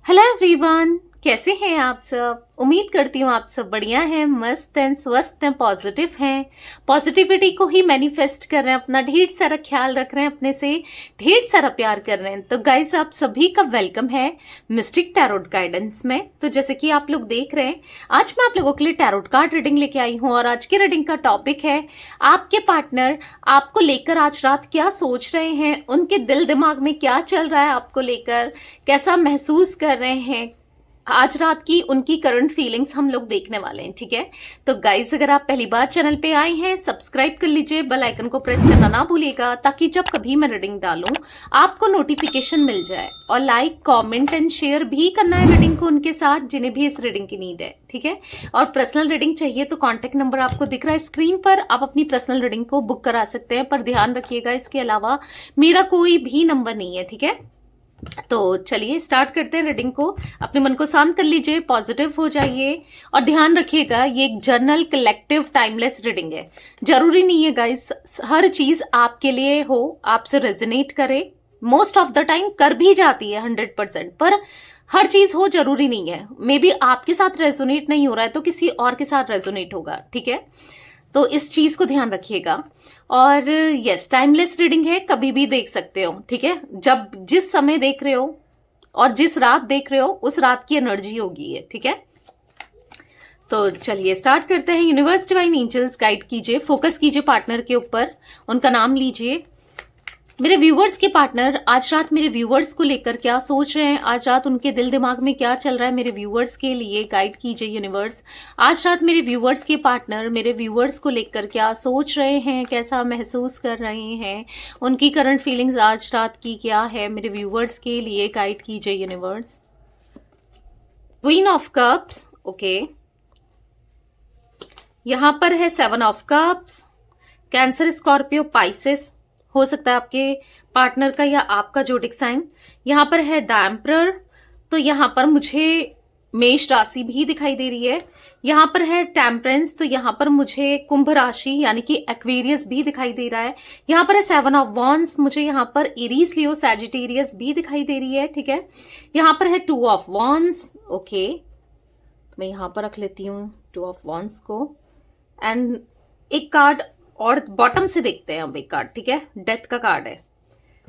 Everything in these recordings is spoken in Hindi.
हेलो एवरीवन, कैसे हैं आप सब। उम्मीद करती हूँ आप सब बढ़िया हैं, मस्त हैं, स्वस्थ हैं, पॉजिटिव हैं। पॉजिटिविटी को ही मैनिफेस्ट कर रहे हैं, अपना ढेर सारा ख्याल रख रहे हैं, अपने से ढेर सारा प्यार कर रहे हैं। तो गाइस, आप सभी का वेलकम है मिस्टिक टैरोट गाइडेंस में। तो जैसे कि आप लोग देख रहे हैं, आज मैं आप लोगों के लिए टैरोट कार्ड रीडिंग लेके आई हूँ और आज की रीडिंग का टॉपिक है आपके पार्टनर आपको लेकर आज रात क्या सोच रहे हैं, उनके दिल दिमाग में क्या चल रहा है, आपको लेकर कैसा महसूस कर रहे हैं। आज रात की उनकी करंट फीलिंग्स हम लोग देखने वाले हैं, ठीक है। तो गाइज, अगर आप पहली बार चैनल पे आए हैं, सब्सक्राइब कर लीजिए, बेल आइकन को प्रेस करना ना भूलिएगा, ताकि जब कभी मैं रीडिंग डालूं आपको नोटिफिकेशन मिल जाए। और लाइक, कमेंट एंड शेयर भी करना है रीडिंग को उनके साथ जिन्हें भी इस रीडिंग की नीड है, ठीक है। और पर्सनल रीडिंग चाहिए तो कॉन्टेक्ट नंबर आपको दिख रहा है स्क्रीन पर, आप अपनी पर्सनल रीडिंग को बुक करा सकते हैं। पर ध्यान रखिएगा, इसके अलावा मेरा कोई भी नंबर नहीं है, ठीक है। तो चलिए स्टार्ट करते हैं रीडिंग को। अपने मन को शांत कर लीजिए, पॉजिटिव हो जाइए और ध्यान रखिएगा, ये एक जर्नल कलेक्टिव टाइमलेस रीडिंग है। जरूरी नहीं है गाइस हर चीज आपके लिए हो, आपसे रेजोनेट करे। मोस्ट ऑफ द टाइम कर भी जाती है 100%, पर हर चीज हो जरूरी नहीं है। मे बी आपके साथ रेजोनेट नहीं हो रहा है तो किसी और के साथ रेजोनेट होगा, ठीक है। तो इस चीज को ध्यान रखिएगा। और यस, टाइमलेस रीडिंग है, कभी भी देख सकते हो, ठीक है। जब जिस समय देख रहे हो और जिस रात देख रहे हो उस रात की एनर्जी होगी ये, ठीक है। तो चलिए स्टार्ट करते हैं। यूनिवर्स, डिवाइन एंजल्स गाइड कीजिए, फोकस कीजिए पार्टनर के ऊपर, उनका नाम लीजिए। मेरे व्यूवर्स के पार्टनर आज रात मेरे व्यूवर्स को लेकर क्या सोच रहे हैं, आज रात उनके दिल दिमाग में क्या चल रहा है, मेरे व्यूवर्स के लिए गाइड कीजिए यूनिवर्स। आज रात मेरे व्यूवर्स के पार्टनर मेरे व्यूवर्स को लेकर क्या सोच रहे हैं, कैसा महसूस कर रहे हैं, उनकी करंट फीलिंग्स आज रात की क्या है, मेरे व्यूवर्स के लिए गाइड कीजिए universe. Queen of cups, okay. यहां पर है 7 of cups. Cancer, Scorpio, Pisces हो सकता है आपके पार्टनर का या आपका जोडिक साइन। यहां पर है द एम्परर, तो यहां पर मुझे मेष राशि भी दिखाई दे रही है। यहां पर है टेम्परेंस, तो यहां पर मुझे कुंभ राशि यानी कि एक्वेरियस भी दिखाई दे रहा है। यहां पर है 7 ऑफ वॉन्ड्स, मुझे यहां पर एरीज, लियो, सैजिटेरियस भी दिखाई दे रही है, ठीक है। यहां पर है 2 ऑफ वॉन्ड्स, ओके। तो मैं यहां पर रख लेती हूँ 2 ऑफ वॉन्ड्स को। एंड एक कार्ड और बॉटम से देखते हैं अब एक कार्ड, ठीक है। डेथ का कार्ड है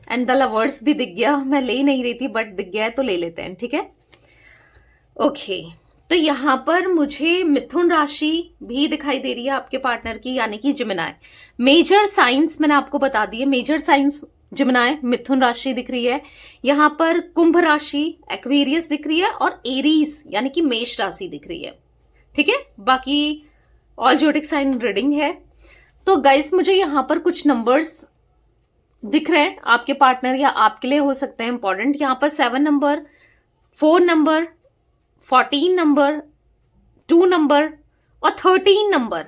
एंड द लवर्स भी दिख गया। मैं ले नहीं रही थी बट दिख गया है तो ले लेते हैं, ठीक है। ओके, तो यहां पर मुझे मिथुन राशि भी दिखाई दे रही है आपके पार्टनर की, यानी कि जिमिनाई। मेजर साइंस मैंने आपको बता दिए, मेजर साइंस जिमिनाई, मिथुन राशि दिख रही है। यहां पर कुंभ राशि, एक्वेरियस दिख रही है और एरीज यानी कि मेष राशि दिख रही है, ठीक है। बाकी ऑल जोडिक साइन रीडिंग है। तो गाइस, मुझे यहां पर कुछ नंबर्स दिख रहे हैं आपके पार्टनर या आपके लिए हो सकते हैं इंपॉर्टेंट। यहां पर 7 नंबर, 4 नंबर, 14 नंबर, 2 नंबर और 13 नंबर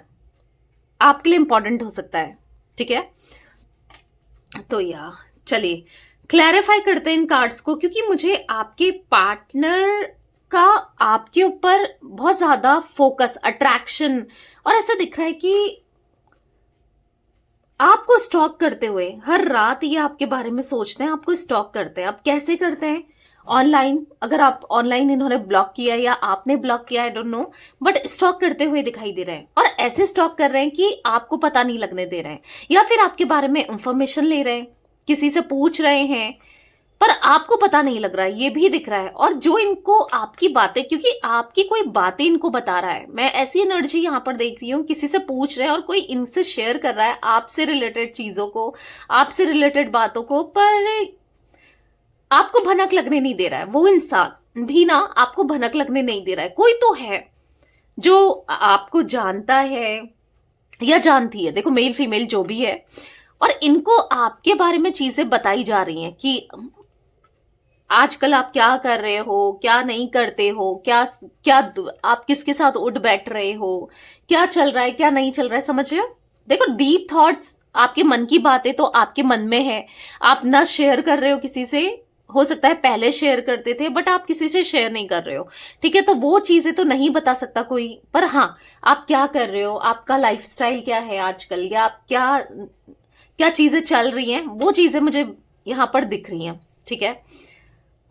आपके लिए इंपॉर्टेंट हो सकता है, ठीक है। तो या चलिए क्लैरिफाई करते हैं इन कार्ड्स को, क्योंकि मुझे आपके पार्टनर का आपके ऊपर बहुत ज्यादा फोकस, अट्रैक्शन और ऐसा दिख रहा है कि आपको स्टॉक करते हुए हर रात ये आपके बारे में सोचते हैं, आपको स्टॉक करते हैं। आप कैसे करते हैं? ऑनलाइन, अगर आप ऑनलाइन इन्होंने ब्लॉक किया या आपने ब्लॉक किया, I don't know, but stock करते हुए दिखाई दे रहे हैं। और ऐसे स्टॉक कर रहे हैं कि आपको पता नहीं लगने दे रहे हैं, या फिर आपके बारे में इंफॉर्मेशन ले रहे हैं, किसी से पूछ रहे हैं पर आपको पता नहीं लग रहा है, ये भी दिख रहा है। और जो इनको आपकी बातें, क्योंकि आपकी कोई बातें इनको बता रहा है, मैं ऐसी एनर्जी यहां पर देख रही हूँ, किसी से पूछ रहे हैं और कोई इनसे शेयर कर रहा है आपसे रिलेटेड चीजों को, आपसे रिलेटेड बातों को, पर आपको भनक लगने नहीं दे रहा है। वो इंसान भी ना आपको भनक लगने नहीं दे रहा है। कोई तो है जो आपको जानता है या जानती है, देखो मेल फीमेल जो भी है, और इनको आपके बारे में चीजें बताई जा रही हैं कि आजकल आप क्या कर रहे हो, क्या नहीं करते हो, क्या क्या आप किसके साथ उठ बैठ रहे हो, क्या चल रहा है, क्या नहीं चल रहा है, समझ रहे हो। देखो, डीप थॉट्स, आपके मन की बातें तो आपके मन में है, आप ना शेयर कर रहे हो किसी से, हो सकता है पहले शेयर करते थे बट आप किसी से शेयर नहीं कर रहे हो, ठीक है। तो वो चीजें तो नहीं बता सकता कोई, पर हाँ, आप क्या कर रहे हो, आपका लाइफस्टाइल क्या है आजकल, या आप क्या क्या चीजें चल रही हैं, वो चीजें मुझे यहां पर दिख रही हैं, ठीक है।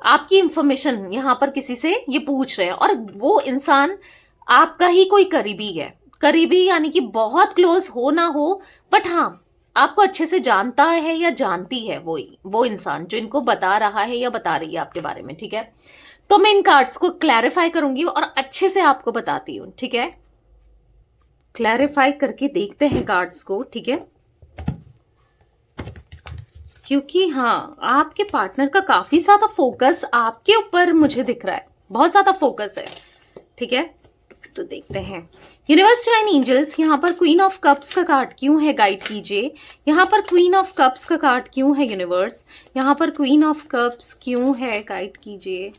आपकी इंफॉर्मेशन यहाँ पर किसी से ये पूछ रहे हैं, और वो इंसान आपका ही कोई करीबी है। करीबी यानी कि बहुत क्लोज हो ना हो, बट हाँ आपको अच्छे से जानता है या जानती है वो इंसान जो इनको बता रहा है या बता रही है आपके बारे में, ठीक है। तो मैं इन कार्ड्स को क्लैरिफाई करूंगी और अच्छे से आपको बताती हूँ, ठीक है। क्लैरिफाई करके देखते हैं कार्ड्स को, ठीक है। क्योंकि हाँ आपके पार्टनर का काफी ज्यादा फोकस आपके ऊपर मुझे दिख रहा है, बहुत ज्यादा फोकस है, ठीक है। तो देखते हैं यूनिवर्स डिवाइन एंजल्स, यहाँ पर क्वीन ऑफ कप्स का कार्ड क्यों है, गाइड कीजिए। यहाँ पर क्वीन ऑफ कप्स का कार्ड क्यों है यूनिवर्स, यहाँ पर क्वीन ऑफ कप्स क्यों है, गाइड कीजिए।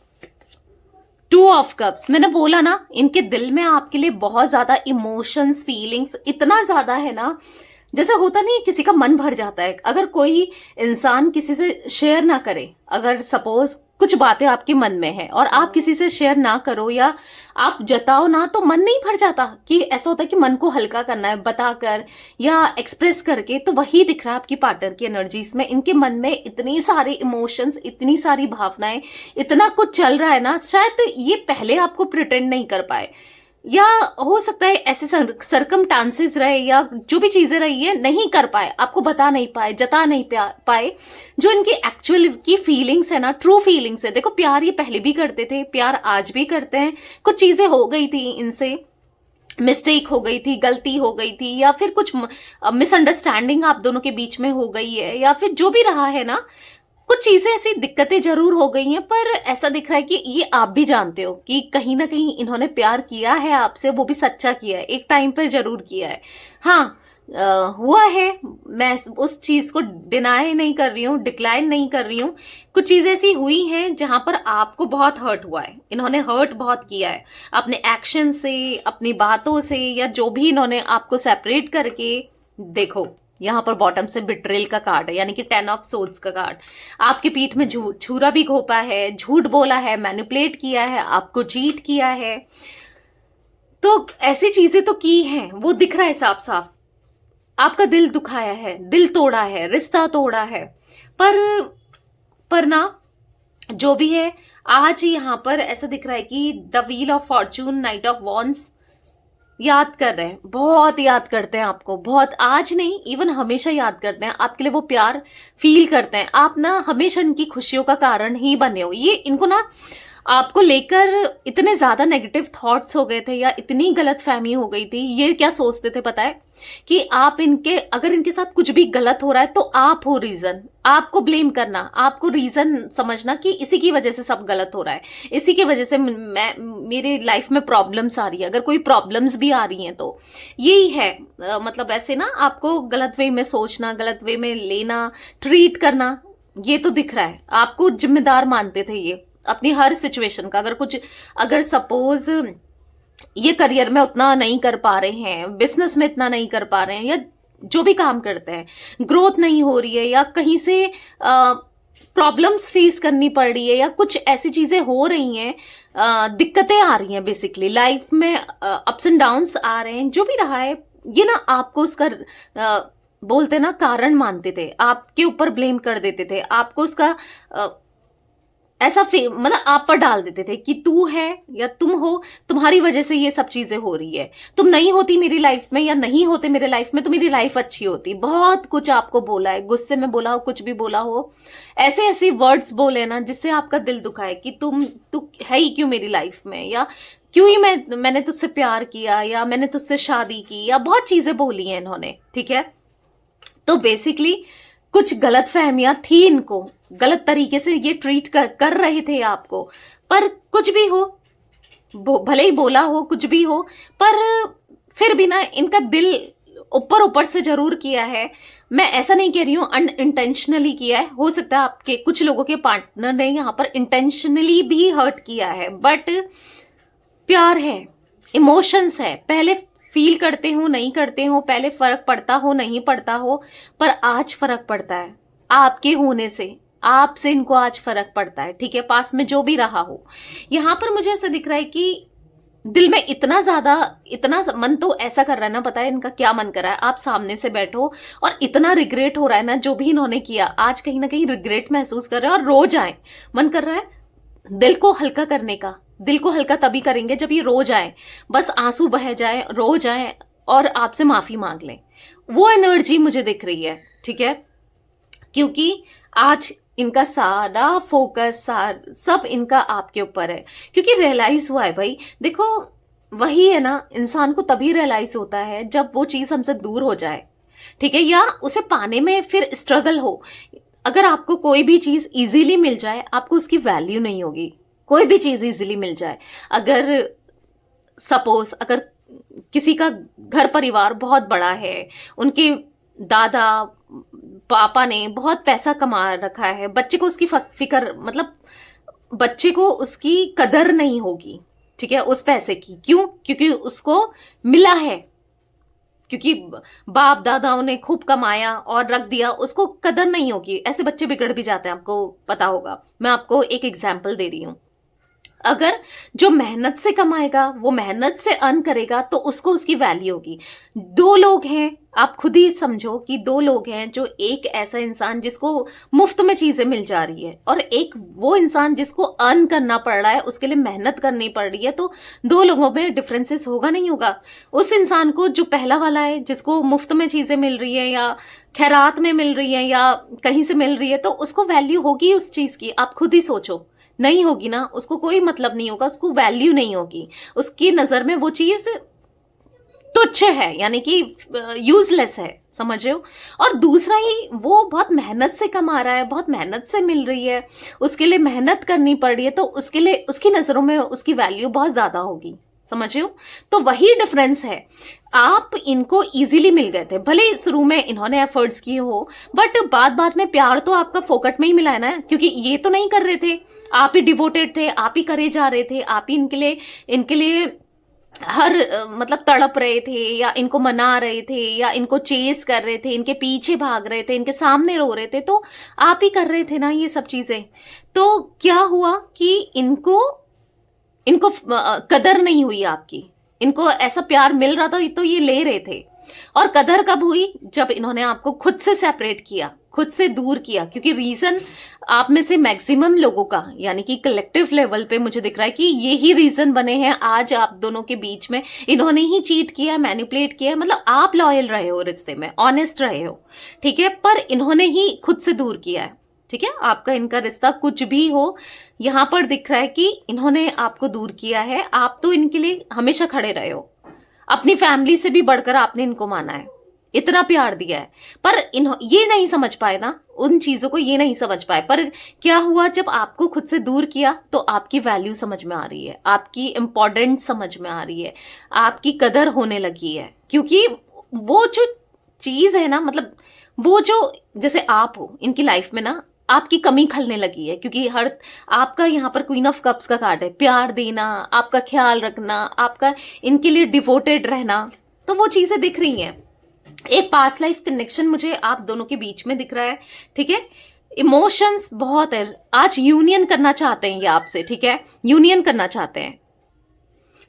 टू ऑफ कप्स, मैंने बोला ना इनके दिल में आपके लिए बहुत ज्यादा इमोशंस फीलिंग्स इतना ज्यादा है ना, जैसे होता नहीं किसी का मन भर जाता है। अगर कोई इंसान किसी से शेयर ना करे, अगर सपोज कुछ बातें आपके मन में है और आप किसी से शेयर ना करो या आप जताओ ना, तो मन नहीं भर जाता। कि ऐसा होता है कि मन को हल्का करना है बताकर या एक्सप्रेस करके। तो वही दिख रहा है आपकी पार्टनर की एनर्जीज में, इनके मन में इतनी सारी इमोशंस, इतनी सारी भावनाएं, इतना कुछ चल रहा है ना, शायद ये पहले आपको प्रिटेंड नहीं कर पाए, या हो सकता है ऐसे सरकमस्टांसेस रहे या जो भी चीजें रही है नहीं कर पाए, आपको बता नहीं पाए, जता नहीं पाए जो इनकी एक्चुअल की फीलिंग्स है ना, ट्रू फीलिंग्स है। देखो प्यार ये पहले भी करते थे, प्यार आज भी करते हैं। कुछ चीजें हो गई थी इनसे, मिस्टेक हो गई थी, गलती हो गई थी, या फिर कुछ मिसअंडरस्टैंडिंग आप दोनों के बीच में हो गई है, या फिर जो भी रहा है ना, कुछ चीजें ऐसी दिक्कतें जरूर हो गई हैं। पर ऐसा दिख रहा है कि ये आप भी जानते हो कि कहीं ना कहीं इन्होंने प्यार किया है आपसे, वो भी सच्चा किया है, एक टाइम पर जरूर किया है। हाँ हुआ है, मैं उस चीज को डिनाई नहीं कर रही हूँ, डिक्लाइन नहीं कर रही हूँ। कुछ चीजें ऐसी हुई हैं जहां पर आपको बहुत हर्ट हुआ है, इन्होंने हर्ट बहुत किया है अपने एक्शन से, अपनी बातों से, या जो भी इन्होंने आपको सेपरेट करके। देखो यहाँ पर बॉटम से बिट्रेल का कार्ड है, यानी कि 10 ऑफ सोल्स का कार्ड। आपके पीठ में छुरा भी घोपा है, झूठ बोला है, मैनिपुलेट किया है, आपको चीट किया है, तो ऐसी चीजें तो की हैं, वो दिख रहा है साफ साफ। आपका दिल दुखाया है, दिल तोड़ा है, रिश्ता तोड़ा है। पर ना जो भी है, आज यहाँ पर ऐसा दिख रहा है कि the wheel of Fortune, night of wands याद कर रहे हैं, बहुत याद करते हैं आपको, बहुत, आज नहीं इवन हमेशा याद करते हैं, आपके लिए वो प्यार फील करते हैं। आप ना हमेशा इनकी खुशियों का कारण ही बने हो। ये इनको ना आपको लेकर इतने ज्यादा नेगेटिव थॉट्स हो गए थे या इतनी गलत फहमी हो गई थी। ये क्या सोचते थे पता है, कि आप इनके, अगर इनके साथ कुछ भी गलत हो रहा है तो आप हो रीजन, आपको ब्लेम करना, आपको रीजन समझना कि इसी की वजह से सब गलत हो रहा है, इसी की वजह से मेरी लाइफ में प्रॉब्लम्स आ रही है। अगर कोई प्रॉब्लम्स भी आ रही हैं तो यही है, मतलब ऐसे ना आपको गलत वे में सोचना, गलत वे में लेना, ट्रीट करना, ये तो दिख रहा है। आपको जिम्मेदार मानते थे ये अपनी हर सिचुएशन का। अगर सपोज ये करियर में उतना नहीं कर पा रहे हैं, बिजनेस में इतना नहीं कर पा रहे हैं, या जो भी काम करते हैं ग्रोथ नहीं हो रही है, या कहीं से प्रॉब्लम्स फेस करनी पड़ रही है, या कुछ ऐसी चीजें हो रही हैं, दिक्कतें आ रही हैं, बेसिकली लाइफ में अप्स एंड डाउन्स आ रहे हैं, जो भी रहा है, ये ना आपको उसका बोलते ना कारण मानते थे, आपके ऊपर ब्लेम कर देते थे, आपको उसका ऐसा मतलब आप पर डाल देते थे कि तू है या तुम हो, तुम्हारी वजह से ये सब चीजें हो रही है, तुम नहीं होती मेरी लाइफ में या नहीं होते मेरे लाइफ में तो मेरी लाइफ अच्छी होती। बहुत कुछ आपको बोला है, गुस्से में बोला हो, कुछ भी बोला हो, ऐसे ऐसे वर्ड्स बोले ना जिससे आपका दिल दुखा है कि तू है ही क्यों मेरी लाइफ में, या क्यों ही मैंने तुझसे प्यार किया, या मैंने तुझसे शादी की, या बहुत चीजें बोली हैं इन्होंने, ठीक है। तो बेसिकली कुछ गलत फहमियां थी, इनको गलत तरीके से ये ट्रीट कर रहे थे आपको। पर कुछ भी हो, भले ही बोला हो, कुछ भी हो, पर फिर भी ना इनका दिल ऊपर से जरूर किया है। मैं ऐसा नहीं कह रही हूं अनइंटेंशनली किया है, हो सकता है आपके कुछ लोगों के पार्टनर ने यहाँ पर इंटेंशनली भी हर्ट किया है, बट प्यार है, इमोशंस है, पहले फील करते हो नहीं करते हो, पहले फर्क पड़ता हो नहीं पड़ता हो, पर आज फर्क पड़ता है आपके होने से, आपसे इनको आज फर्क पड़ता है, ठीक है। पास में जो भी रहा हो, यहाँ पर मुझे ऐसा दिख रहा है कि दिल में इतना ज्यादा, इतना मन तो ऐसा कर रहा है ना, पता है इनका क्या मन कर रहा है, आप सामने से बैठो और इतना रिग्रेट हो रहा है ना जो भी इन्होंने किया, आज कहीं ना कहीं रिग्रेट महसूस कर रहे हैं और रो जाए, मन कर रहा है दिल को हल्का करने का। दिल को हल्का तभी करेंगे जब ये रो जाए, बस आंसू बह जाए, रो जाए और आपसे माफी मांग लें। वो एनर्जी मुझे दिख रही है, ठीक है, क्योंकि आज इनका सारा फोकस सब इनका आपके ऊपर है, क्योंकि रियलाइज हुआ है भाई। देखो वही है ना, इंसान को तभी रियलाइज होता है जब वो चीज हमसे दूर हो जाए, ठीक है, या उसे पाने में फिर स्ट्रगल हो। अगर आपको कोई भी चीज इजीली मिल जाए, आपको उसकी वैल्यू नहीं होगी। कोई भी चीज इजीली मिल जाए, अगर सपोज अगर किसी का घर परिवार बहुत बड़ा है, उनके दादा पापा ने बहुत पैसा कमा रखा है, बच्चे को उसकी फिक्र, मतलब बच्चे को उसकी कदर नहीं होगी, ठीक है, उस पैसे की। क्यों? क्योंकि उसको मिला है, क्योंकि बाप दादाओं ने खूब कमाया और रख दिया, उसको कदर नहीं होगी। ऐसे बच्चे बिगड़ भी जाते हैं, आपको पता होगा। मैं आपको एक एग्जाम्पल दे रही हूं। अगर जो मेहनत से कमाएगा, वो मेहनत से अर्न करेगा, तो उसको उसकी वैल्यू होगी। दो लोग हैं, आप खुद ही समझो कि दो लोग हैं, जो एक ऐसा इंसान जिसको मुफ्त में चीजें मिल जा रही है, और एक वो इंसान जिसको अर्न करना पड़ रहा है, उसके लिए मेहनत करनी पड़ रही है। तो दो लोगों में डिफरेंसेस होगा नहीं होगा? उस इंसान को, जो पहला वाला है, जिसको मुफ्त में चीजें मिल रही है या खैरात में मिल रही है या कहीं से मिल रही है, तो उसको वैल्यू होगी उस चीज की। आप खुद ही सोचो, नहीं होगी ना, उसको कोई मतलब नहीं होगा, उसको वैल्यू नहीं होगी, उसकी नजर में वो चीज तुच्छ है, यानी कि यूजलेस है, समझ रहे हो। और दूसरा ही, वो बहुत मेहनत से कमा रहा है, बहुत मेहनत से मिल रही है, उसके लिए मेहनत करनी पड़ रही है, तो उसके लिए उसकी नजरों में उसकी वैल्यू बहुत ज्यादा होगी, समझ रहे हो। तो वही डिफरेंस है। आप इनको इजीली मिल गए थे, भले शुरू में इन्होंने एफर्ट्स किए हो, बट बाद बाद में प्यार तो आपका फोकट में ही मिला है ना, क्योंकि ये तो नहीं कर रहे थे, आप ही डिवोटेड थे, आप ही करे जा रहे थे, आप ही इनके लिए हर मतलब तड़प रहे थे, या इनको मना रहे थे, या इनको चेस कर रहे थे, इनके पीछे भाग रहे थे, इनके सामने रो रहे थे, तो आप ही कर रहे थे ना ये सब चीजें। तो क्या हुआ कि इनको इनको कदर नहीं हुई आपकी। इनको ऐसा प्यार मिल रहा था तो ये ले रहे थे। और कदर कब हुई? जब इन्होंने आपको खुद से सेपरेट किया, खुद से दूर किया। क्योंकि रीजन आप में से मैक्सिमम लोगों का, यानी कि कलेक्टिव लेवल पे मुझे दिख रहा है कि यही रीजन बने हैं आज आप दोनों के बीच में। इन्होंने ही चीट किया, मैनिपुलेट किया, मतलब आप लॉयल रहे हो रिश्ते में, ऑनेस्ट रहे हो, ठीक है, पर इन्होंने ही खुद से दूर किया है, ठीक है। आपका इनका रिश्ता कुछ भी हो, यहां पर दिख रहा है कि इन्होंने आपको दूर किया है। आप तो इनके लिए हमेशा खड़े रहे हो, अपनी फैमिली से भी बढ़कर आपने इनको माना है, इतना प्यार दिया है। पर ये नहीं समझ पाए ना, उन चीजों को ये नहीं समझ पाए। पर क्या हुआ, जब आपको खुद से दूर किया तो आपकी वैल्यू समझ में आ रही है, आपकी इंपॉर्टेंस समझ में आ रही है, आपकी कदर होने लगी है। क्योंकि वो जो चीज है ना, मतलब वो जो, जैसे आप हो इनकी लाइफ में ना, आपकी कमी खलने लगी है। क्योंकि हर आपका यहाँ पर क्वीन ऑफ कप्स का कार्ड है, प्यार देना, आपका ख्याल रखना, आपका इनके लिए डिवोटेड रहना, तो वो चीजें दिख रही हैं। एक पास्ट लाइफ कनेक्शन मुझे आप दोनों के बीच में दिख रहा है, ठीक है। इमोशंस बहुत है, आज यूनियन करना चाहते हैं ये आपसे, ठीक है, यूनियन करना चाहते हैं।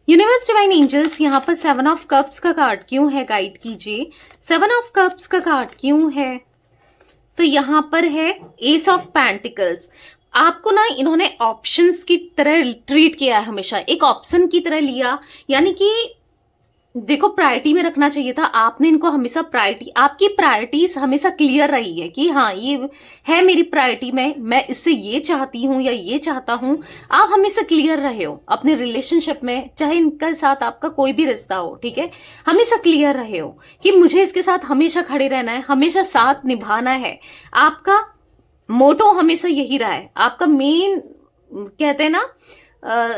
यूनिवर्स डिवाइन एंजल्स, यहाँ पर 7 ऑफ कप्स का कार्ड क्यों है, गाइड कीजिए। 7 ऑफ कप्स का कार्ड क्यों है? तो यहां पर है एस ऑफ पेंटिकल्स। आपको ना इन्होंने ऑप्शंस की तरह ट्रीट किया है, हमेशा एक ऑप्शन की तरह लिया। यानी कि देखो, प्रायोरिटी में रखना चाहिए था आपने इनको हमेशा। प्रायोरिटी, आपकी प्रायोरिटीज हमेशा क्लियर रही है कि हाँ ये है मेरी प्रायोरिटी में, मैं इससे ये चाहती हूँ या ये चाहता हूँ। आप हमेशा क्लियर रहे हो अपने रिलेशनशिप में, चाहे इनके साथ आपका कोई भी रिश्ता हो, ठीक है, हमेशा क्लियर रहे हो कि मुझे इसके साथ हमेशा खड़े रहना है, हमेशा साथ निभाना है। आपका मोटो हमेशा यही रहा है, आपका मेन, कहते हैं ना,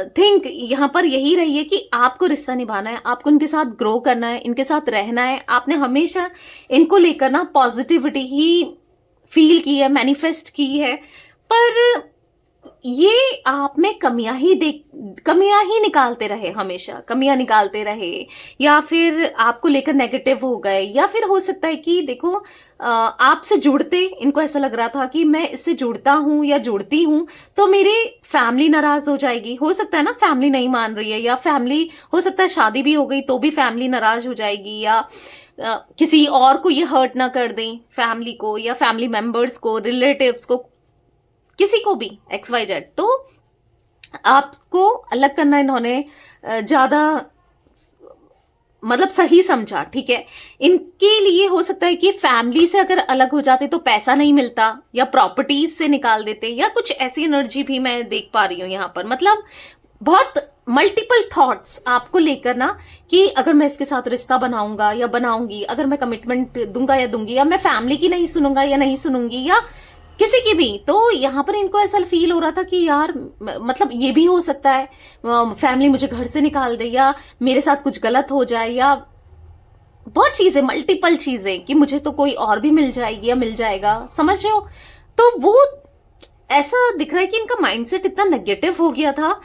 थिंक यहां पर यही रही है कि आपको रिश्ता निभाना है, आपको इनके साथ ग्रो करना है, इनके साथ रहना है। आपने हमेशा इनको लेकर ना पॉजिटिविटी ही फील की है, मैनिफेस्ट की है। पर ये आप में कमियां ही निकालते रहे, हमेशा कमियां निकालते रहे, या फिर आपको लेकर नेगेटिव हो गए, या फिर हो सकता है कि देखो आपसे जुड़ते इनको ऐसा लग रहा था कि मैं इससे जुड़ता हूं या जुड़ती हूं तो मेरी फैमिली नाराज हो जाएगी। हो सकता है ना फैमिली नहीं मान रही है, या फैमिली, हो सकता है शादी भी हो गई तो भी फैमिली नाराज हो जाएगी, या किसी और को ये हर्ट ना कर दें, फैमिली को या फैमिली मेंबर्स को, रिलेटिव्स को, किसी को भी, XYZ। तो आपको अलग करना इन्होंने ज्यादा मतलब सही समझा, ठीक है। इनके लिए हो सकता है कि फैमिली से अगर अलग हो जाते तो पैसा नहीं मिलता, या प्रॉपर्टीज से निकाल देते, या कुछ ऐसी एनर्जी भी मैं देख पा रही हूं यहाँ पर। मतलब बहुत मल्टीपल थॉट्स आपको लेकर ना, कि अगर मैं इसके साथ रिश्ता बनाऊंगा या बनाऊंगी, अगर मैं कमिटमेंट दूंगा या दूंगी, या मैं फैमिली की नहीं सुनूंगा या नहीं सुनूंगी, या किसी की भी। तो यहाँ पर इनको ऐसा फील हो रहा था कि यार मतलब ये भी हो सकता है फैमिली मुझे घर से निकाल दे, या मेरे साथ कुछ गलत हो जाए, या बहुत चीजें, मल्टीपल चीजें, कि मुझे तो कोई और भी मिल जाएगी या मिल जाएगा, समझ रहे हो। तो वो ऐसा दिख रहा है कि इनका माइंडसेट इतना नेगेटिव हो गया था।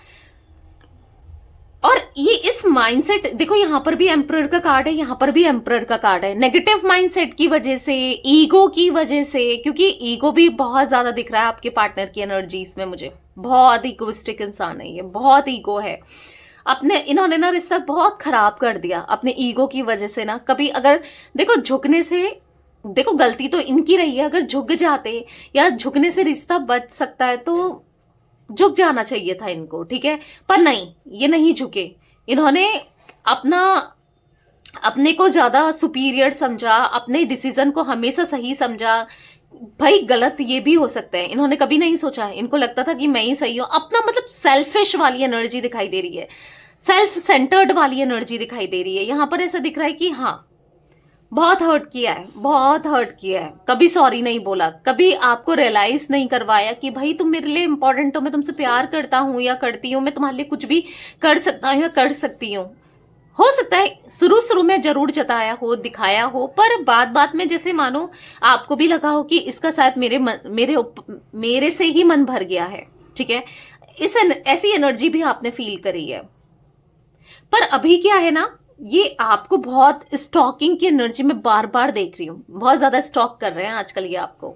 और ये इस माइंडसेट, देखो यहां पर भी एम्परर का कार्ड है, यहां पर भी एम्परर का कार्ड है। नेगेटिव माइंडसेट की वजह से, ईगो की वजह से, क्योंकि ईगो भी बहुत ज्यादा दिख रहा है आपके पार्टनर की एनर्जीज में मुझे। बहुत इगोइस्टिक इंसान है ये, बहुत ईगो है। अपने इन्होंने ना रिश्ता बहुत खराब कर दिया अपने ईगो की वजह से ना। कभी अगर देखो झुकने से, देखो गलती तो इनकी रही है, अगर झुक जाते या झुकने से रिश्ता बच सकता है तो झुक जाना चाहिए था इनको, ठीक है। पर नहीं, ये नहीं झुके। इन्होंने अपना अपने को ज्यादा सुपीरियर समझा, अपने डिसीजन को हमेशा सही समझा। भाई गलत ये भी हो सकता है, इन्होंने कभी नहीं सोचा। इनको लगता था कि मैं ही सही हूं। अपना मतलब सेल्फिश वाली एनर्जी दिखाई दे रही है, सेल्फ सेंटर्ड वाली एनर्जी दिखाई दे रही है। यहां पर ऐसा दिख रहा है कि हाँ, बहुत हर्ट किया है, बहुत हर्ट किया है। कभी सॉरी नहीं बोला, कभी आपको रियलाइज नहीं करवाया कि भाई तुम मेरे लिए इंपॉर्टेंट हो, मैं तुमसे प्यार करता हूं या करती हूं, मैं तुम्हारे लिए कुछ भी कर सकता हूं या कर सकती हूं। हो सकता है शुरू शुरू में जरूर जताया हो, दिखाया हो, पर बात में जैसे मानो आपको भी लगा हो कि इसका शायद मेरे से ही मन भर गया है, ठीक है। ऐसी एनर्जी भी आपने फील करी है। पर अभी क्या है ना, ये आपको बहुत स्टॉकिंग की एनर्जी में बार बार देख रही हूँ, बहुत ज्यादा स्टॉक कर रहे हैं आजकल ये आपको,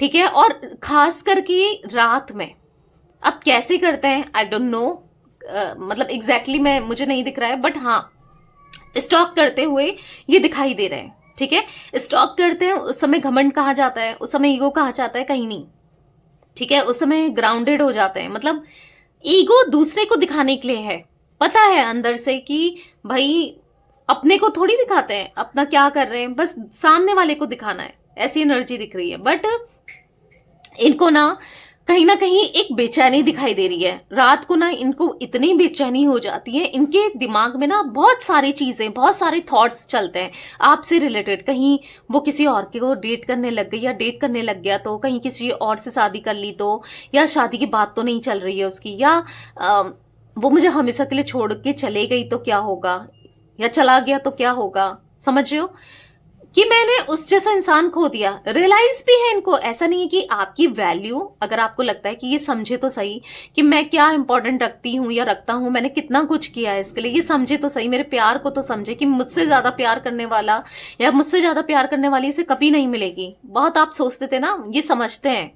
ठीक है। और खास करके रात में अब कैसे करते हैं आई डोंट नो, मतलब एग्जैक्टली मैं मुझे नहीं दिख रहा है, बट हाँ स्टॉक करते हुए ये दिखाई दे रहे हैं, ठीक है। स्टॉक करते हैं, उस समय घमंड कहा जाता है, उस समय ईगो कहा जाता है, कहीं नहीं, ठीक है। उस समय ग्राउंडेड हो जाते हैं। मतलब ईगो दूसरे को दिखाने के लिए है, पता है अंदर से कि भाई अपने को थोड़ी दिखाते हैं अपना क्या कर रहे हैं, बस सामने वाले को दिखाना है, ऐसी एनर्जी दिख रही है। बट इनको ना कहीं एक बेचैनी दिखाई दे रही है। रात को ना इनको इतनी बेचैनी हो जाती है, इनके दिमाग में ना बहुत सारी चीजें, बहुत सारे थॉट्स चलते हैं आपसे रिलेटेड। कहीं वो किसी और को डेट करने लग गई या डेट करने लग गया तो, कहीं किसी और से शादी कर ली तो, या शादी की बात तो नहीं चल रही है उसकी, या वो मुझे हमेशा के लिए छोड़ के चले गई तो क्या होगा, या चला गया तो क्या होगा, समझ रहे हो कि मैंने उस जैसा इंसान खो दिया। रियलाइज भी है इनको, ऐसा नहीं है कि आपकी वैल्यू, अगर आपको लगता है कि ये समझे तो सही कि मैं क्या इंपॉर्टेंट रखती हूँ या रखता हूँ, मैंने कितना कुछ किया है इसके लिए, ये समझे तो सही, मेरे प्यार को तो समझे कि मुझसे ज्यादा प्यार करने वाला या मुझसे ज्यादा प्यार करने वाली इसे कभी नहीं मिलेगी। बहुत आप सोचते थे ना, ये समझते हैं,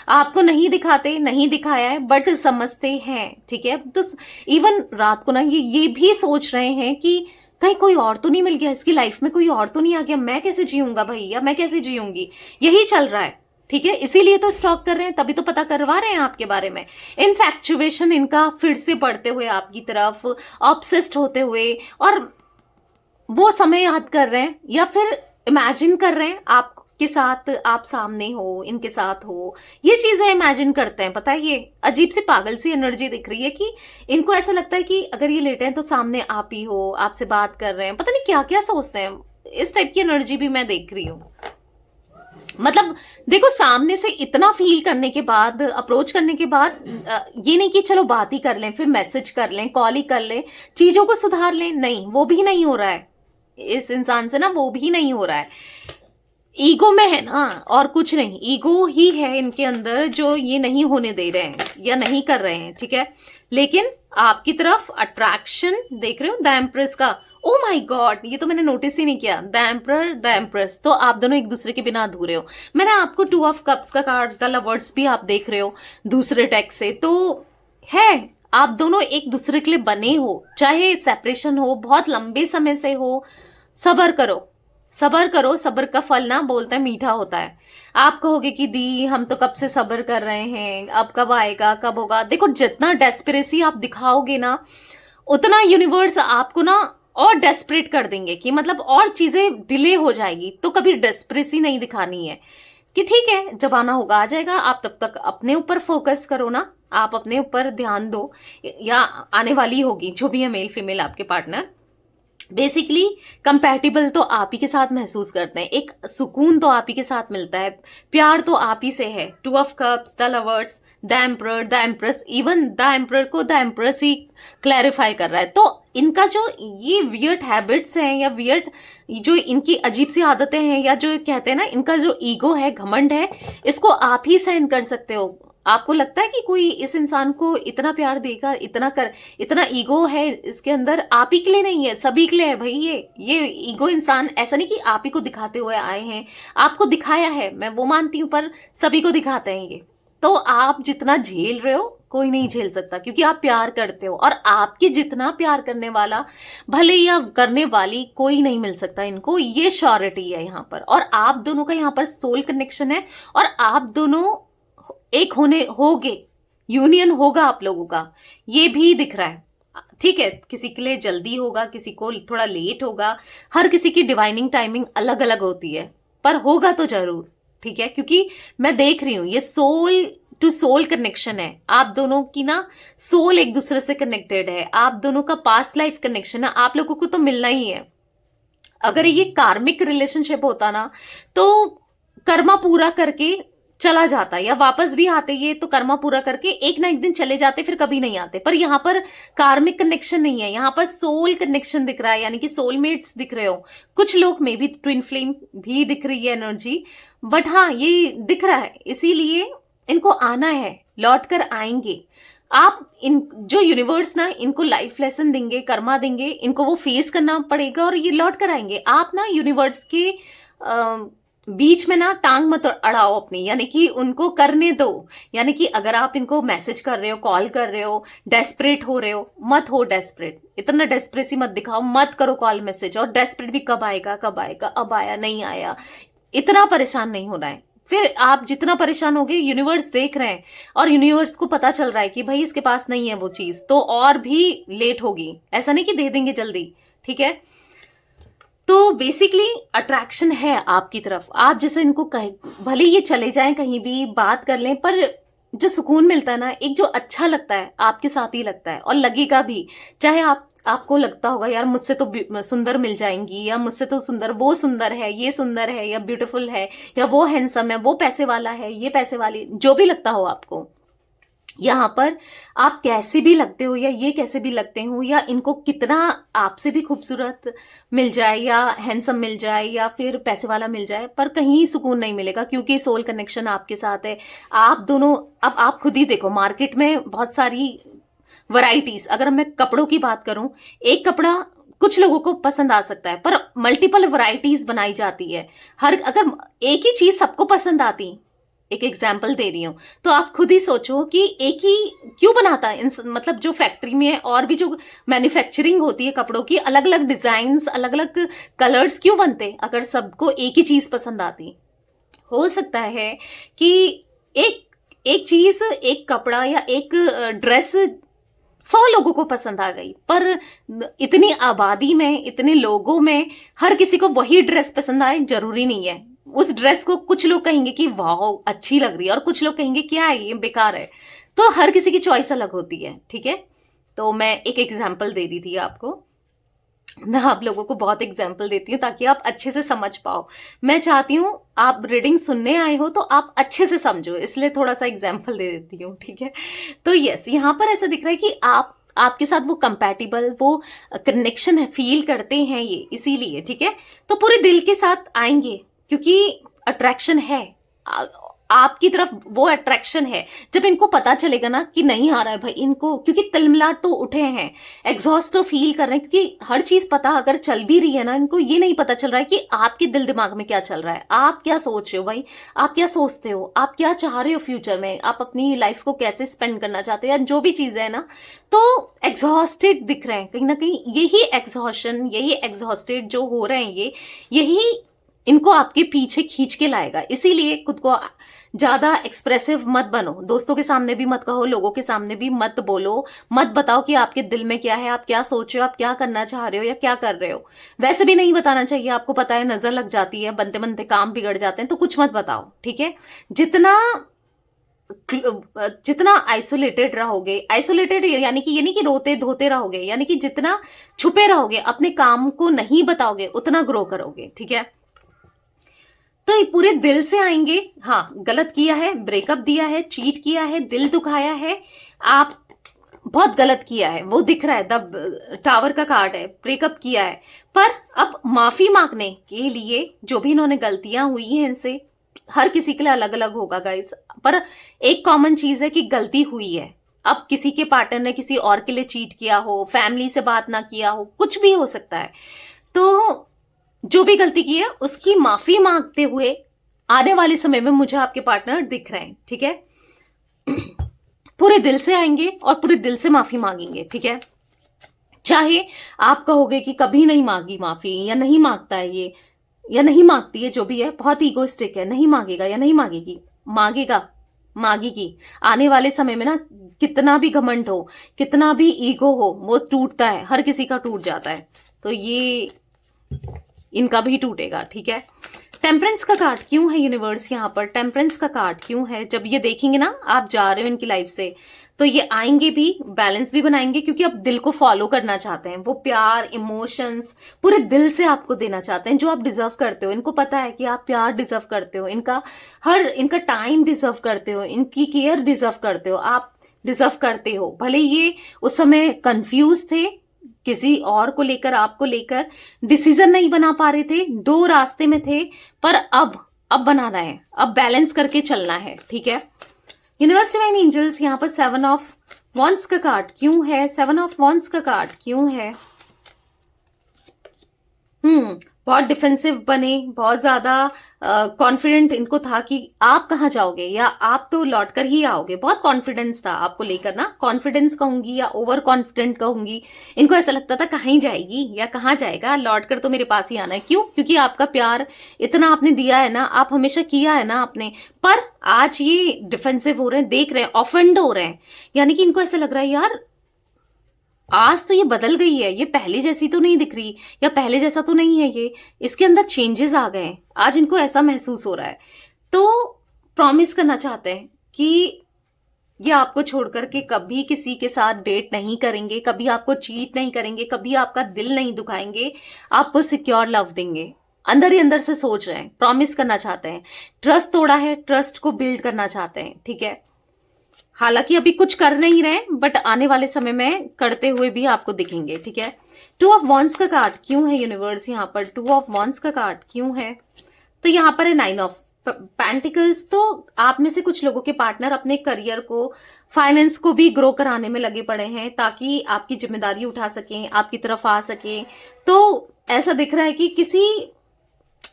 आपको नहीं दिखाते, नहीं दिखाया है, बट समझते हैं, ठीक है। तो इवन रात को ना ये भी सोच रहे हैं कि कहीं कोई और तो नहीं मिल गया, इसकी लाइफ में कोई और तो नहीं आ गया, मैं कैसे जीऊंगा भाई, या मैं कैसे जीऊंगी, यही चल रहा है, ठीक है। इसीलिए तो स्टॉक कर रहे हैं, तभी तो पता करवा रहे हैं आपके बारे में। इनफैक्चुएशन इनका फिर से बढ़ते हुए आपकी तरफ, ऑब्सेस्ड होते हुए, और वो समय याद कर रहे हैं या फिर इमेजिन कर रहे हैं आपके साथ, आप सामने हो, इनके साथ हो, ये चीजें इमेजिन करते हैं। पता है ये अजीब सी पागल सी एनर्जी दिख रही है कि इनको ऐसा लगता है कि अगर ये लेटे हैं तो सामने आप ही हो, आपसे बात कर रहे हैं, पता नहीं क्या क्या सोचते हैं। इस टाइप की एनर्जी भी मैं देख रही हूँ। मतलब देखो, सामने से इतना फील करने के बाद, अप्रोच करने के बाद, ये नहीं कि चलो बात ही कर लें, फिर मैसेज कर लें, कॉल ही कर लें, चीजों को सुधार लें, नहीं, वो भी नहीं हो रहा है इस इंसान से ना, वो भी नहीं हो रहा है। ईगो में है ना, और कुछ नहीं, ईगो ही है इनके अंदर जो ये नहीं होने दे रहे हैं या नहीं कर रहे हैं, ठीक है। लेकिन आपकी तरफ अट्रैक्शन देख रहे हो, द एम्प्रेस का। ओ माय गॉड, ये तो मैंने नोटिस ही नहीं किया। द एम्परर, द एम्प्रेस, तो आप दोनों एक दूसरे के बिना अधूरे हो। मैंने आपको 2 ऑफ कप्स का कार्ड, द लवर्स भी आप देख रहे हो दूसरे डेक से, तो है आप दोनों एक दूसरे के लिए बने हो, चाहे सेपरेशन हो, बहुत लंबे समय से हो। सबर करो, सब्र करो, सब्र का फल ना बोलते हैं मीठा होता है। आप कहोगे कि दी हम तो कब से सब्र कर रहे हैं, अब कब आएगा, कब होगा। देखो जितना डेस्परेसी आप दिखाओगे ना, उतना यूनिवर्स आपको ना और डेस्परेट कर देंगे, कि मतलब और चीजें डिले हो जाएगी। तो कभी डेस्परेसी नहीं दिखानी है, कि ठीक है जब आना होगा आ जाएगा। आप तब तक अपने ऊपर फोकस करो ना, आप अपने ऊपर ध्यान दो, या आने वाली होगी जो भी है मेल फीमेल आपके पार्टनर। बेसिकली कंपैटिबल तो आप ही के साथ महसूस करते हैं, एक सुकून तो आप ही के साथ मिलता है, प्यार तो आप ही से है। Two of cups, the lovers, the emperor, the empress, even the emperor को द एम्प्रेस ही क्लैरिफाई कर रहा है। तो इनका जो ये वियर्ड हैबिट्स हैं, या वियर्ड जो इनकी अजीब सी आदतें हैं, या जो कहते हैं ना इनका जो ईगो है, घमंड है, इसको आप ही सहन कर सकते हो। आपको लगता है कि कोई इस इंसान को इतना प्यार देगा, इतना ईगो है इसके अंदर? आप ही के लिए नहीं है, सभी के लिए है भाई। ये ईगो इंसान ऐसा नहीं कि आप ही को दिखाते हुए आए हैं, आपको दिखाया है, मैं वो मानती हूं, पर सभी को दिखाते हैं ये। तो आप जितना झेल रहे हो कोई नहीं झेल सकता, क्योंकि आप प्यार करते हो, और आपके जितना प्यार करने वाला भले या करने वाली कोई नहीं मिल सकता इनको, ये श्योरिटी है यहाँ पर। और आप दोनों का यहाँ पर सोल कनेक्शन है, और आप दोनों एक होगे, यूनियन होगा आप लोगों का, ये भी दिख रहा है। ठीक है, किसी के लिए जल्दी होगा, किसी को थोड़ा लेट होगा, हर किसी की डिवाइनिंग टाइमिंग अलग अलग होती है, पर होगा तो जरूर। ठीक है, क्योंकि मैं देख रही हूं ये सोल टू सोल कनेक्शन है, आप दोनों की ना सोल एक दूसरे से कनेक्टेड है, आप दोनों का पास्ट लाइफ कनेक्शन है, आप लोगों को तो मिलना ही है। अगर ये कार्मिक रिलेशनशिप होता ना, तो कर्मा पूरा करके चला जाता, या वापस भी आते ये तो कर्मा पूरा करके एक ना एक दिन चले जाते, फिर कभी नहीं आते। पर यहाँ पर कार्मिक कनेक्शन नहीं है, यहाँ पर सोल कनेक्शन दिख रहा है, यानी कि सोलमेट्स दिख रहे हो। कुछ लोग मे बी ट्विन फ्लेम भी दिख रही है एनर्जी, बट हाँ ये दिख रहा है, इसीलिए इनको आना है, लौट कर आएंगे। आप इन जो यूनिवर्स ना इनको लाइफ लेसन देंगे, कर्मा देंगे, इनको वो फेस करना पड़ेगा, और ये लौट कर आएंगे। आप ना यूनिवर्स के बीच में ना टांग मत अड़ाओ अपनी, यानी कि उनको करने दो। यानी कि अगर आप इनको मैसेज कर रहे हो, कॉल कर रहे हो, डेस्परेट हो रहे हो, मत हो डेस्परेट, इतना डेस्परेसी मत दिखाओ, मत करो कॉल मैसेज। और डेस्परेट भी कब आएगा, कब आएगा, अब आया नहीं आया, इतना परेशान नहीं होना है। फिर आप जितना परेशान होगे, यूनिवर्स देख रहे हैं, और यूनिवर्स को पता चल रहा है कि भाई इसके पास नहीं है वो चीज, तो और भी लेट होगी, ऐसा नहीं कि दे देंगे जल्दी। ठीक है, तो बेसिकली अट्रैक्शन है आपकी तरफ। आप जैसे इनको कहे, भले ये चले जाएं कहीं भी, बात कर लें, पर जो सुकून मिलता है ना, एक जो अच्छा लगता है आपके साथ ही लगता है, और लगेगा भी। चाहे आपको लगता होगा यार मुझसे तो सुंदर मिल जाएंगी, या मुझसे तो वो सुंदर है, ये सुंदर है, या ब्यूटीफुल है, या वो हैंडसम है, वो पैसे वाला है, ये पैसे वाली, जो भी लगता हो आपको, यहाँ पर आप कैसे भी लगते हो, या ये कैसे भी लगते हो, या इनको कितना आपसे भी खूबसूरत मिल जाए, या हैंडसम मिल जाए, या फिर पैसे वाला मिल जाए, पर कहीं सुकून नहीं मिलेगा, क्योंकि सोल कनेक्शन आपके साथ है। आप दोनों, अब आप खुद ही देखो, मार्केट में बहुत सारी वैरायटीज, अगर मैं कपड़ों की बात करूं, एक कपड़ा कुछ लोगों को पसंद आ सकता है, पर मल्टीपल वैरायटीज बनाई जाती है। अगर एक ही चीज सबको पसंद आती, एक एग्जाम्पल दे रही हूं, तो आप खुद ही सोचो कि एक ही क्यों बनाता है, मतलब जो फैक्ट्री में है, और भी जो मैन्युफैक्चरिंग होती है कपड़ों की, अलग अलग डिजाइन्स, अलग अलग कलर्स क्यों बनते, अगर सबको एक ही चीज पसंद आती। हो सकता है कि एक चीज, एक कपड़ा या एक ड्रेस 100 लोगों को पसंद आ गई, पर इतनी आबादी में, इतने लोगों में हर किसी को वही ड्रेस पसंद आए जरूरी नहीं है। उस ड्रेस को कुछ लोग कहेंगे कि वाह अच्छी लग रही है, और कुछ लोग कहेंगे क्या है ये बेकार है। तो हर किसी की चॉइस अलग होती है। ठीक है, तो मैं एक एग्जाम्पल दे दी थी आपको, मैं आप लोगों को बहुत एग्जाम्पल देती हूँ ताकि आप अच्छे से समझ पाओ। मैं चाहती हूँ आप रीडिंग सुनने आए हो तो आप अच्छे से समझो, इसलिए थोड़ा सा एग्जाम्पल दे देती हूँ। ठीक है, तो यस, यहाँ पर ऐसा दिख रहा है कि आपके साथ वो कंपैटिबल, वो कनेक्शन है, फील करते हैं ये, इसीलिए। ठीक है, तो पूरे दिल के साथ आएंगे, क्योंकि अट्रैक्शन है आपकी तरफ, वो अट्रैक्शन है। जब इनको पता चलेगा ना कि नहीं आ रहा है भाई इनको, क्योंकि तिलमिलाट तो उठे हैं, एग्जॉस्ट तो फील कर रहे हैं, क्योंकि हर चीज पता अगर चल भी रही है ना, इनको ये नहीं पता चल रहा है कि आपके दिल दिमाग में क्या चल रहा है, आप क्या सोच रहे हो भाई, आप क्या सोचते हो, आप क्या चाह रहे हो फ्यूचर में, आप अपनी लाइफ को कैसे स्पेंड करना चाहते हो, या जो भी चीज है ना। तो एग्जॉस्टेड दिख रहे हैं, कहीं ना कहीं यही एग्जॉशन, यही एग्जॉस्टेड जो हो रहे हैं यही इनको आपके पीछे खींच के लाएगा। इसीलिए खुद को ज्यादा एक्सप्रेसिव मत बनो, दोस्तों के सामने भी मत कहो, लोगों के सामने भी मत बोलो, मत बताओ कि आपके दिल में क्या है, आप क्या सोच रहे हो, आप क्या करना चाह रहे हो या क्या कर रहे हो। वैसे भी नहीं बताना चाहिए, आपको पता है नजर लग जाती है, बनते बनते काम बिगड़ जाते हैं, तो कुछ मत बताओ, ठीक है। जितना आइसोलेटेड रहोगे, आइसोलेटेड यानी कि ये नहीं कि रोते धोते रहोगे, यानी कि जितना छुपे रहोगे, अपने काम को नहीं बताओगे, उतना ग्रो करोगे, ठीक है। तो ये पूरे दिल से आएंगे, हाँ गलत किया है, ब्रेकअप दिया है, चीट किया है, दिल दुखाया है, आप बहुत गलत किया है, वो दिख रहा है, द टावर का कार्ड है, ब्रेकअप किया है, पर अब माफी मांगने के लिए जो भी इन्होंने गलतियां हुई हैं इनसे, हर किसी के लिए अलग अलग होगा गाइस, पर एक कॉमन चीज है कि गलती हुई है। अब किसी के पार्टनर ने किसी और के लिए चीट किया हो, फैमिली से बात ना किया हो, कुछ भी हो सकता है, तो जो भी गलती की है उसकी माफी मांगते हुए आने वाले समय में मुझे आपके पार्टनर दिख रहे हैं, ठीक है। पूरे दिल से आएंगे और पूरे दिल से माफी मांगेंगे, ठीक है। चाहे आप कहोगे कि कभी नहीं मांगी माफी, या नहीं मांगता है ये, या नहीं मांगती है, जो भी है बहुत ईगोइस्टिक है, नहीं मांगेगा या नहीं मांगेगी, मांगेगा, मांगेगी। आने वाले समय में ना कितना भी घमंड हो, कितना भी ईगो हो, वो टूटता है, हर किसी का टूट जाता है, तो ये इनका भी टूटेगा, ठीक है। टेम्परेंस का कार्ड क्यों है यूनिवर्स यहाँ पर, टेम्परेंस का कार्ड क्यों है? जब ये देखेंगे ना आप जा रहे हो इनकी लाइफ से, तो ये आएंगे भी, बैलेंस भी बनाएंगे, क्योंकि अब दिल को फॉलो करना चाहते हैं, वो प्यार इमोशंस पूरे दिल से आपको देना चाहते हैं, जो आप डिजर्व करते हो। इनको पता है कि आप प्यार डिजर्व करते हो, इनका टाइम डिजर्व करते हो, इनकी केयर डिजर्व करते हो, आप डिजर्व करते हो। भले ये उस समय कंफ्यूज थे, किसी और को लेकर, आपको लेकर डिसीजन नहीं बना पा रहे थे, दो रास्ते में थे, पर अब बनाना है, अब बैलेंस करके चलना है, ठीक है। यूनिवर्स डिवाइन एंजल्स यहाँ पर 7 ऑफ वॉन्ड्स का कार्ड क्यों है, 7 ऑफ वॉन्ड्स का कार्ड क्यों है? बहुत डिफेंसिव बने, बहुत ज्यादा कॉन्फिडेंट इनको था कि आप कहाँ जाओगे, या आप तो लौट कर ही आओगे, बहुत कॉन्फिडेंस था आपको लेकर ना, कॉन्फिडेंस कहूंगी या ओवर कॉन्फिडेंट कहूंगी। इनको ऐसा लगता था कहीं जाएगी या कहाँ जाएगा, लौट कर तो मेरे पास ही आना है। क्यों? क्योंकि आपका प्यार इतना आपने दिया है ना, आप हमेशा किया है ना आपने, पर आज ये डिफेंसिव हो रहे हैं, देख रहे हैं, ऑफेंड हो रहे हैं, यानी कि इनको ऐसा लग रहा है यार आज तो ये बदल गई है, ये पहले जैसी तो नहीं दिख रही, या पहले जैसा तो नहीं है ये, इसके अंदर चेंजेस आ गए हैं, आज इनको ऐसा महसूस हो रहा है। तो प्रॉमिस करना चाहते हैं कि ये आपको छोड़कर के कभी किसी के साथ डेट नहीं करेंगे, कभी आपको चीट नहीं करेंगे, कभी आपका दिल नहीं दुखाएंगे, आपको सिक्योर लव देंगे। अंदर ही अंदर से सोच रहे हैं, प्रॉमिस करना चाहते हैं, ट्रस्ट तोड़ा है, ट्रस्ट को बिल्ड करना चाहते हैं, ठीक है। हालांकि अभी कुछ कर नहीं रहे, बट आने वाले समय में करते हुए भी आपको दिखेंगे, ठीक है। 2 ऑफ वॉन्ड्स का कार्ड क्यों है यूनिवर्स यहाँ पर, 2 ऑफ वॉन्ड्स का कार्ड क्यों है? तो यहाँ पर है 9 ऑफ पेंटिकल्स। तो आप में से कुछ लोगों के पार्टनर अपने करियर को, फाइनेंस को भी ग्रो कराने में लगे पड़े हैं, ताकि आपकी जिम्मेदारी उठा सकें, आपकी तरफ आ सकें। तो ऐसा दिख रहा है कि किसी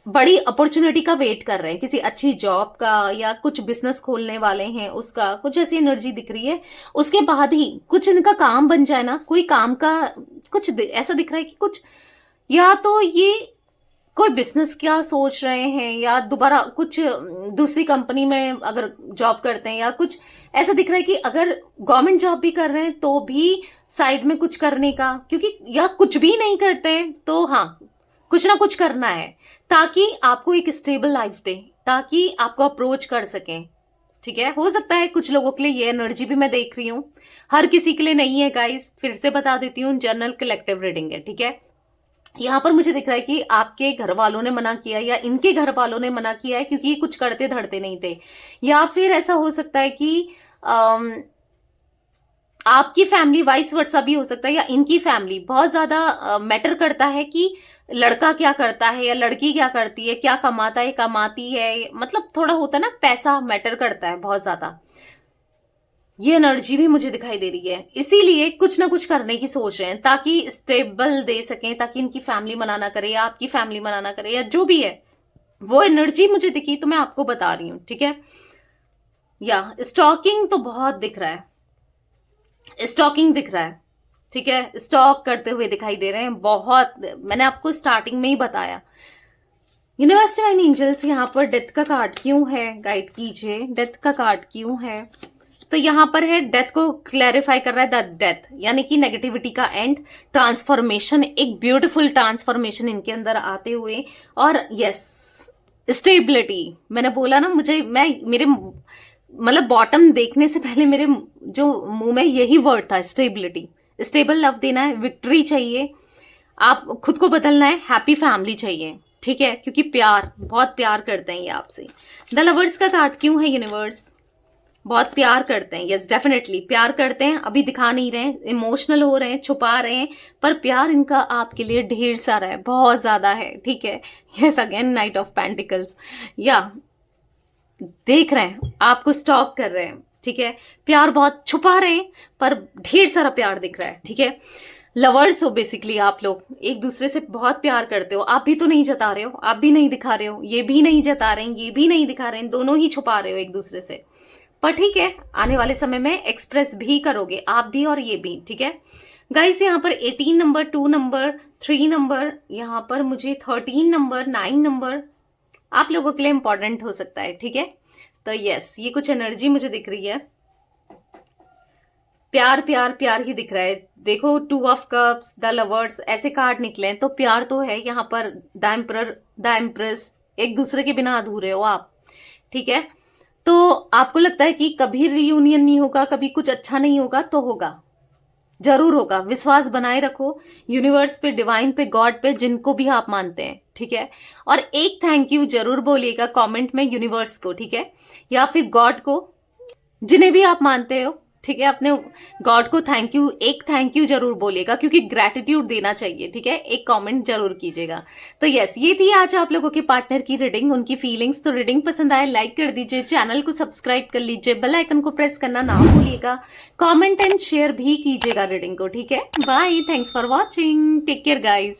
बड़ी अपॉर्चुनिटी का वेट कर रहे हैं, किसी अच्छी जॉब का, या कुछ बिजनेस खोलने वाले हैं उसका, कुछ ऐसी एनर्जी दिख रही है। उसके बाद ही कुछ इनका काम बन जाए ना, कोई काम का कुछ ऐसा दिख रहा है कि कुछ, या तो ये कोई बिजनेस क्या सोच रहे हैं, या दोबारा कुछ दूसरी कंपनी में अगर जॉब करते हैं, या कुछ ऐसा दिख रहा है कि अगर गवर्नमेंट जॉब भी कर रहे हैं तो भी साइड में कुछ करने का, क्योंकि या कुछ भी नहीं करते हैं तो हाँ कुछ ना कुछ करना है, ताकि आपको एक स्टेबल लाइफ दे, ताकि आपको अप्रोच कर सकें, ठीक है। हो सकता है कुछ लोगों के लिए ये एनर्जी भी मैं देख रही हूं, हर किसी के लिए नहीं है गाइस, फिर से बता देती हूँ, जनरल कलेक्टिव रीडिंग है, ठीक है। यहाँ पर मुझे दिख रहा है कि आपके घर वालों ने मना किया, या इनके घर वालों ने मना किया है, क्योंकि ये कुछ करते धरते नहीं थे, या फिर ऐसा हो सकता है कि आपकी फैमिली वाइस वर्सा भी हो सकता है, या इनकी फैमिली बहुत ज्यादा मैटर करता है कि लड़का क्या करता है या लड़की क्या करती है, क्या कमाता है कमाती है, मतलब थोड़ा होता है ना, पैसा मैटर करता है बहुत ज्यादा। ये एनर्जी भी मुझे दिखाई दे रही है, इसीलिए कुछ ना कुछ करने की सोच रहे हैं, ताकि स्टेबल दे सकें, ताकि इनकी फैमिली मना ना करे, या आपकी फैमिली मना ना करे, या जो भी है वो एनर्जी मुझे दिखी तो मैं आपको बता रही हूं, ठीक है। या स्टॉकिंग तो बहुत दिख रहा है, स्टॉकिंग दिख रहा है, ठीक है, स्टॉक करते हुए दिखाई दे रहे हैं बहुत। मैंने आपको स्टार्टिंग में ही बताया। यूनिवर्स डिवाइन एंजल्स, यहाँ पर डेथ का कार्ड क्यों है, गाइड कीजिए, डेथ का कार्ड क्यों है। तो यहाँ पर है डेथ को क्लैरिफाई कर रहा है, द डेथ यानी कि नेगेटिविटी का एंड, ट्रांसफॉर्मेशन, एक ब्यूटीफुल ट्रांसफॉर्मेशन इनके अंदर आते हुए, और यस स्टेबिलिटी। मैंने बोला ना, मेरे मतलब बॉटम देखने से पहले मेरे जो मुंह में यही वर्ड था, स्टेबिलिटी। स्टेबल लव देना है, विक्ट्री चाहिए, आप खुद को बदलना है, हैप्पी फैमिली चाहिए, ठीक है, क्योंकि प्यार, बहुत प्यार करते हैं ये आपसे। द लवर्स का कार्ड क्यों है यूनिवर्स, बहुत प्यार करते हैं, यस डेफिनेटली प्यार करते हैं, अभी दिखा नहीं रहे हैं, इमोशनल हो रहे हैं, छुपा रहे हैं, पर प्यार इनका आपके लिए ढेर सारा है, बहुत ज्यादा है, ठीक है। Yes again night of pentacles, या देख रहे हैं आपको, स्टॉक कर रहे हैं, ठीक है, प्यार बहुत छुपा रहे हैं, पर ढेर सारा प्यार दिख रहा है, ठीक है। लवर्स हो बेसिकली, आप लोग एक दूसरे से बहुत प्यार करते हो, आप भी तो नहीं जता रहे हो, आप भी नहीं दिखा रहे हो, ये भी नहीं जता रहे हैं, ये भी नहीं दिखा रहे हैं, दोनों ही छुपा रहे हो एक दूसरे से, पर ठीक है, आने वाले समय में एक्सप्रेस भी करोगे आप भी और ये भी, ठीक है। गाइस यहाँ पर 18 नंबर, 2 नंबर, 3 नंबर, यहाँ पर मुझे 13 नंबर, 9 नंबर आप लोगों के लिए इंपॉर्टेंट हो सकता है, ठीक है। तो यस, ये कुछ एनर्जी मुझे दिख रही है, प्यार प्यार प्यार ही दिख रहा है। देखो 2 ऑफ कप्स, द लवर्स, ऐसे कार्ड निकले हैं, तो प्यार तो है यहाँ पर। द एम्परर, द एम्प्रेस, एक दूसरे के बिना अधूरे हो आप, ठीक है। तो आपको लगता है कि कभी रियूनियन नहीं होगा, कभी कुछ अच्छा नहीं होगा, तो होगा, जरूर होगा, विश्वास बनाए रखो यूनिवर्स पे, डिवाइन पे, गॉड पे, जिनको भी आप मानते हैं, ठीक है। और एक थैंक यू जरूर बोलिएगा कमेंट में यूनिवर्स को, ठीक है, या फिर गॉड को, जिन्हें भी आप मानते हो, ठीक है, अपने गॉड को थैंक यू, एक थैंक यू जरूर बोलिएगा, क्योंकि ग्रेटिट्यूड देना चाहिए, ठीक है, एक कमेंट जरूर कीजिएगा। तो यस, ये थी आज आप लोगों के पार्टनर की रीडिंग, उनकी फीलिंग्स। तो रीडिंग पसंद आए लाइक कर दीजिए, चैनल को सब्सक्राइब कर लीजिए, बेल आइकन को प्रेस करना ना भूलिएगा, कॉमेंट एंड शेयर भी कीजिएगा रीडिंग को, ठीक है। Bye, thanks for watching, take care guys.